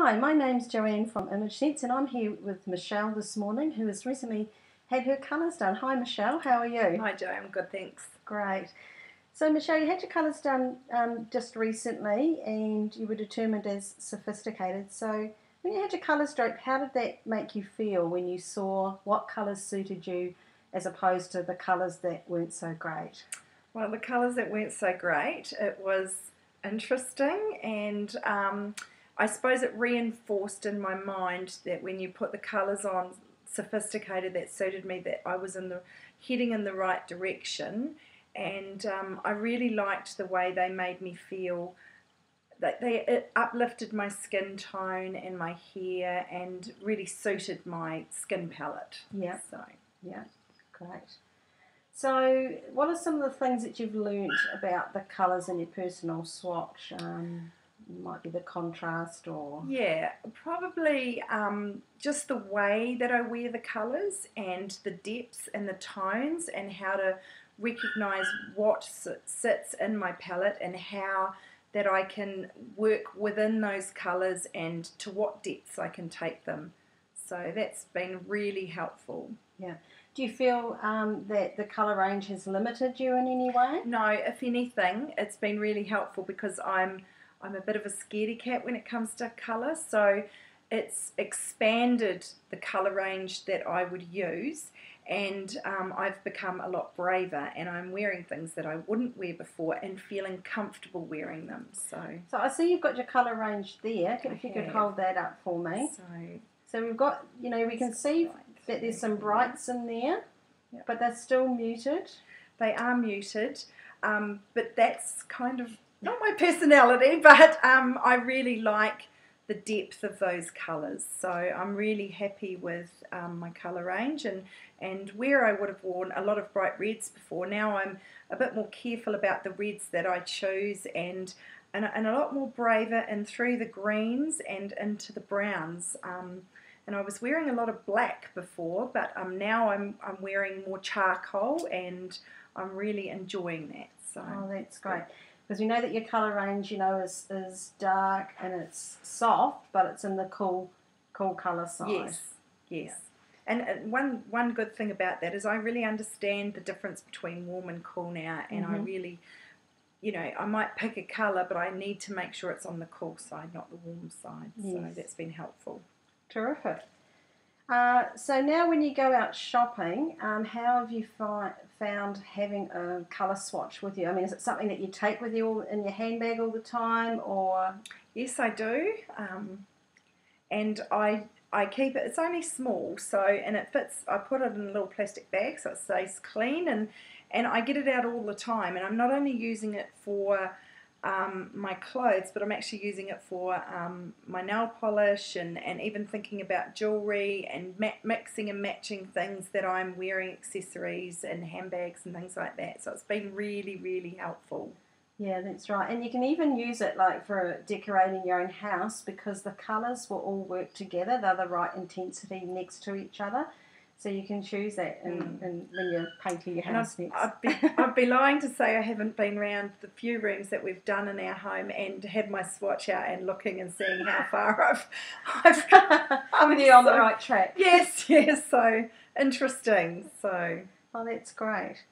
Hi, my name's Joanne from Image Sense, and I'm here with Michelle this morning, who has recently had her colours done. Hi Michelle, how are you? Hi Joe, I'm good, thanks. Great. So Michelle, you had your colours done just recently and you were determined as sophisticated. So when you had your colours straight, how did that make you feel when you saw what colours suited you as opposed to the colours that weren't so great? Well, the colours that weren't so great, it was interesting, and I suppose it reinforced in my mind that when you put the colours on sophisticated that suited me, that I was heading in the right direction. And I really liked the way they made me feel, that it uplifted my skin tone and my hair and really suited my skin palette. Yeah. So Yeah, great. So what are some of the things that you've learnt about the colours in your personal swatch? Might be the contrast or... yeah, probably just the way that I wear the colours and the depths and the tones and how to recognise what sits in my palette and how that I can work within those colours and to what depths I can take them. So that's been really helpful. Yeah. Do you feel that the colour range has limited you in any way? No, if anything, it's been really helpful because I'm a bit of a scaredy cat when it comes to colour, so it's expanded the colour range that I would use, and I've become a lot braver, and I'm wearing things that I wouldn't wear before and feeling comfortable wearing them. So I see you've got your colour range there. If you could hold that up for me. So we've got, we can see that there's some brights in there, yep, but they're still muted. They are muted, but that's kind of not my personality, but I really like the depth of those colours. So I'm really happy with my colour range, and where I would have worn a lot of bright reds before, now I'm a bit more careful about the reds that I choose and a lot more braver and through the greens and into the browns. And I was wearing a lot of black before, but now I'm wearing more charcoal, and I'm really enjoying that. So oh, that's great. Because we know that your colour range, is dark and it's soft, but it's in the cool colour side. Yes, yes. And one good thing about that is I really understand the difference between warm and cool now, and I really, I might pick a colour, but I need to make sure it's on the cool side, not the warm side. Yes. So that's been helpful. Terrific. So now when you go out shopping, how have you found having a colour swatch with you? I mean, is it something that you take with you in your handbag all the time, or...? Yes, I do. And I keep it, it's only small, so, and it fits, I put it in a little plastic bag so it stays clean, and I get it out all the time, and I'm not only using it for my clothes, but I'm actually using it for my nail polish and even thinking about jewellery and mixing and matching things that I'm wearing, accessories and handbags and things like that. So it's been really, really helpful. Yeah, that's right. And you can even use it like for decorating your own house because the colours will all work together. They're the right intensity next to each other. So you can choose that and when you're painting your house next. I'd be lying to say I haven't been around the few rooms that we've done in our home and had my swatch out and looking and seeing how far I've got. You're on the right track. Yes, so interesting. So. Oh, that's great.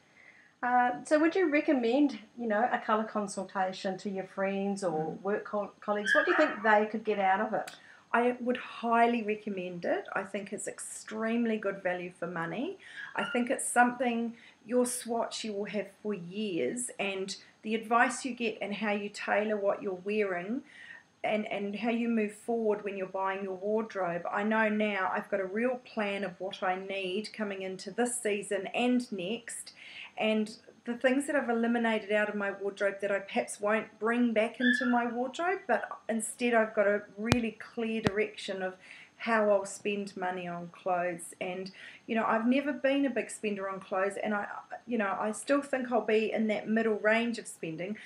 So would you recommend, a colour consultation to your friends or work colleagues? What do you think they could get out of it? I would highly recommend it. I think it's extremely good value for money. I think it's something, your swatch you will have for years, and the advice you get and how you tailor what you're wearing and how you move forward when you're buying your wardrobe. I know now I've got a real plan of what I need coming into this season and next, and the things that I've eliminated out of my wardrobe that I perhaps won't bring back into my wardrobe, but instead I've got a really clear direction of how I'll spend money on clothes. And I've never been a big spender on clothes, and I still think I'll be in that middle range of spending,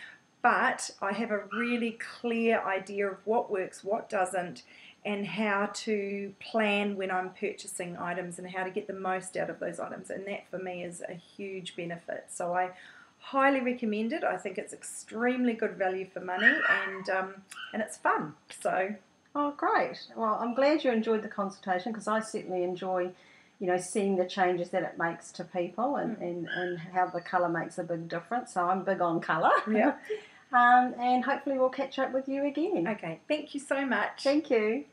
but I have a really clear idea of what works, what doesn't, and how to plan when I'm purchasing items and how to get the most out of those items, and that for me is a huge benefit. So I highly recommend it. I think it's extremely good value for money, and it's fun. So Oh, great. Well, I'm glad you enjoyed the consultation because I certainly enjoy, seeing the changes that it makes to people and how the colour makes a big difference. So I'm big on colour. Yeah. And hopefully we'll catch up with you again. Okay, thank you so much. Thank you.